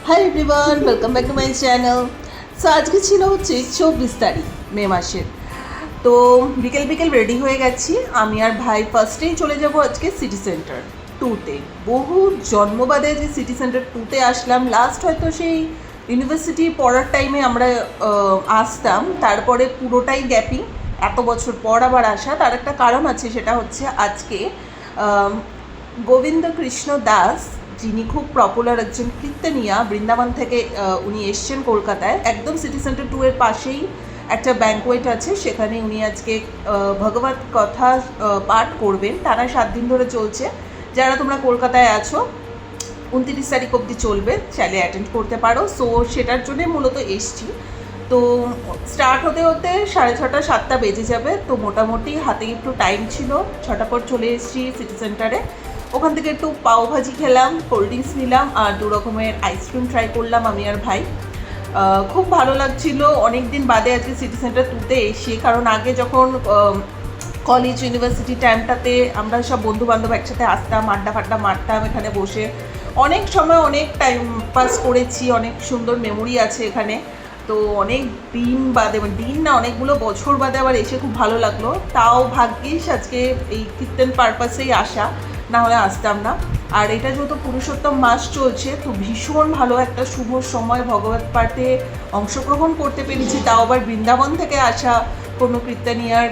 Hi everyone, welcome back to my channel. So আজকে ছিল হচ্ছে 24 তারিখ মে মাসের। তো বিকেল বিকেল রেডি হয়ে গেছি আমি আর ভাই। ফার্স্টেই চলে যাব আজকে সিটি সেন্টার 2-তে। বহু জন্মবাদে যে সিটি সেন্টার 2-তে আসলাম, লাস্ট হয়তো সেই ইউনিভার্সিটি পড়ার টাইমে আমরা আসতাম, তারপরে পুরোটাই গ্যাপিং। এত বছর পর আবার আসা, তার একটা কারণ আছে, সেটা হচ্ছে আজকে গোবিন্দ কৃষ্ণ দাস, যিনি খুব পপুলার একজন কীর্তনিয়া, বৃন্দাবন থেকে উনি এসছেন কলকাতায়। একদম সিটি সেন্টার 2-এর পাশেই একটা ব্যাঙ্কোয়েট আছে, সেখানে উনি আজকে ভগবত কথা পাঠ করবেন। টানা 7 দিন ধরে চলছে। যারা তোমরা কলকাতায় আছো, 29 তারিখ অবধি চলবে, চাইলে অ্যাটেন্ড করতে পারো। সো সেটার জন্যই মূলত এসছি। তো স্টার্ট হতে হতে 6:30 7টা বেজে যাবে। তো মোটামুটি হাতে একটু টাইম ছিল, 6টা পর চলে এসেছি সিটি সেন্টারে। ওখান থেকে একটু পাওভাজি খেলাম, কোল্ড ড্রিঙ্কস নিলাম আর 2 রকমের আইসক্রিম ট্রাই করলাম আমি আর ভাই। খুব ভালো লাগছিল অনেক দিন বাদে আজকে সিটি সেন্টার 2-তে এসে। কারণ আগে যখন কলেজ ইউনিভার্সিটি টাইমটাতে আমরা সব বন্ধুবান্ধব একসাথে আসতাম, আড্ডা ফাড্ডা মারতাম এখানে বসে, অনেক সময় অনেক টাইম পাস করেছি, অনেক সুন্দর মেমোরি আছে এখানে। তো অনেক দিন বাদে, মানে দিন না, অনেকগুলো বছর বাদে আবার এসে খুব ভালো লাগলো। তাও ভাগ্যিস আজকে এই কীর্তন পারপাসেই আসা, না হলে আসতাম না। আর এটা যেহেতু পুরুষোত্তম মাস চলছে, তো ভীষণ ভালো একটা শুভ সময় ভগবত পাঠে অংশগ্রহণ করতে পেরেছি, তাও আবার বৃন্দাবন থেকে আসা কোনো কীর্তনিয়ার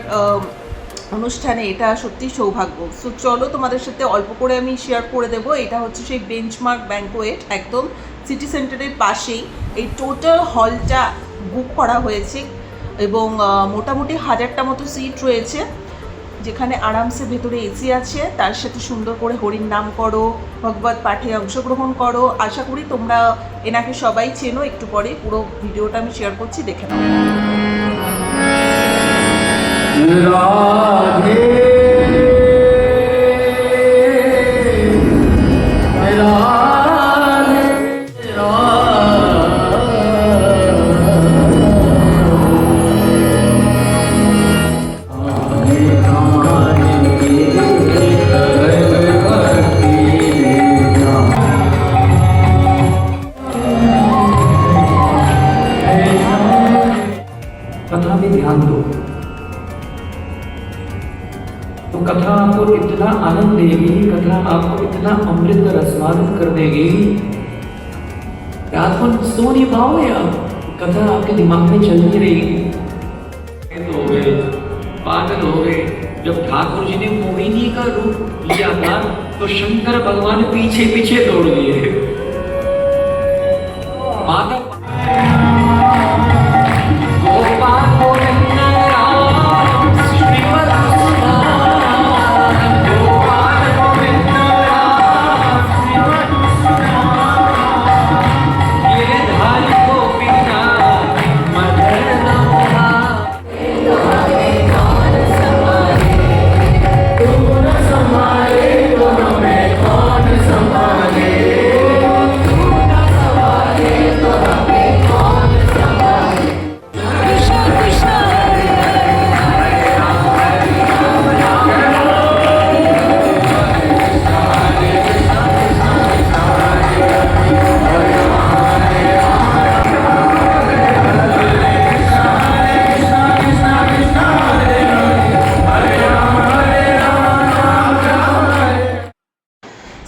অনুষ্ঠানে। এটা সত্যি সৌভাগ্য। সো চলো তোমাদের সাথে অল্প করে আমি শেয়ার করে দেবো। এটা হচ্ছে সেই বেঞ্চমার্ক ব্যাঙ্কোয়েট, একদম সিটি সেন্টারের পাশেই। এই টোটাল হলটা বুক করা হয়েছে এবং মোটামুটি 1000টা মতো সিট রয়েছে, যেখানে আরামসে ভেতরে এসি আছে, তার সাথে সুন্দর করে হরির নাম করো, ভগবত পাঠে অংশগ্রহণ করো। আশা করি তোমরা এনাকে সবাই চেনো। একটু পরে পুরো ভিডিওটা আমি শেয়ার করছি, দেখে নাও। রাধে कथा में ध्यान दो तो कथा आपको इतना आनंद देगी, कथा आपको इतना अमृत रसवादन कर देगी, रात को सो नहीं पाओगे आप, कथा आपके दिमाग में चलती रहेगी। तो हो गए, पागल हो गए। जब ठाकुर जी ने मोहिनी का रूप लिया था तो शंकर भगवान पीछे पीछे दौड़ लिए। माता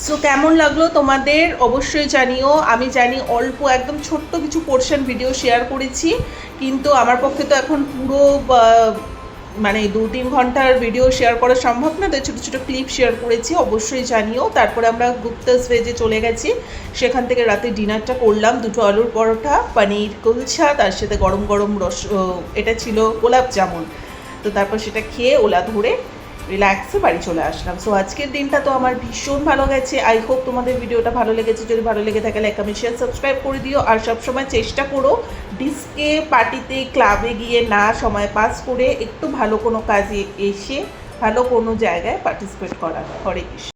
সো কেমন লাগলো তোমাদের অবশ্যই জানিও। আমি জানি অল্প একদম ছোট্ট কিছু পোর্শন ভিডিও শেয়ার করেছি, কিন্তু আমার পক্ষে তো এখন পুরো মানে 2-3 ঘন্টার ভিডিও শেয়ার করা সম্ভব না, তাই ছোটো ছোটো ক্লিপ শেয়ার করেছি। অবশ্যই জানিও। তারপরে আমরা গুপ্তাস ভেজে চলে গেছি, সেখান থেকে রাতে ডিনারটা করলাম। 2টো আলুর পরোটা, পনির কুলচা, তার সাথে গরম গরম এটা ছিল গোলাপ জামুন। তো তারপর সেটা খেয়ে ওলা ধরে রিল্যাক্সে বাড়ি চলে আসলাম। সো আজকের দিনটা তো আমার ভীষণ ভালো গেছে। আই হোপ তোমাদের ভিডিওটা ভালো লেগেছে। যদি ভালো লেগে থাকে লাইক কমেন্ট শেয়ার সাবস্ক্রাইব করে দিও। আর সবসময় চেষ্টা করো ডিস্কে পার্টিতে ক্লাবে গিয়ে না সময় পাস করে একটু ভালো কোনো কাজে এসে ভালো কোনো জায়গায় পার্টিসিপেট করার। হরে কৃষ্ণ।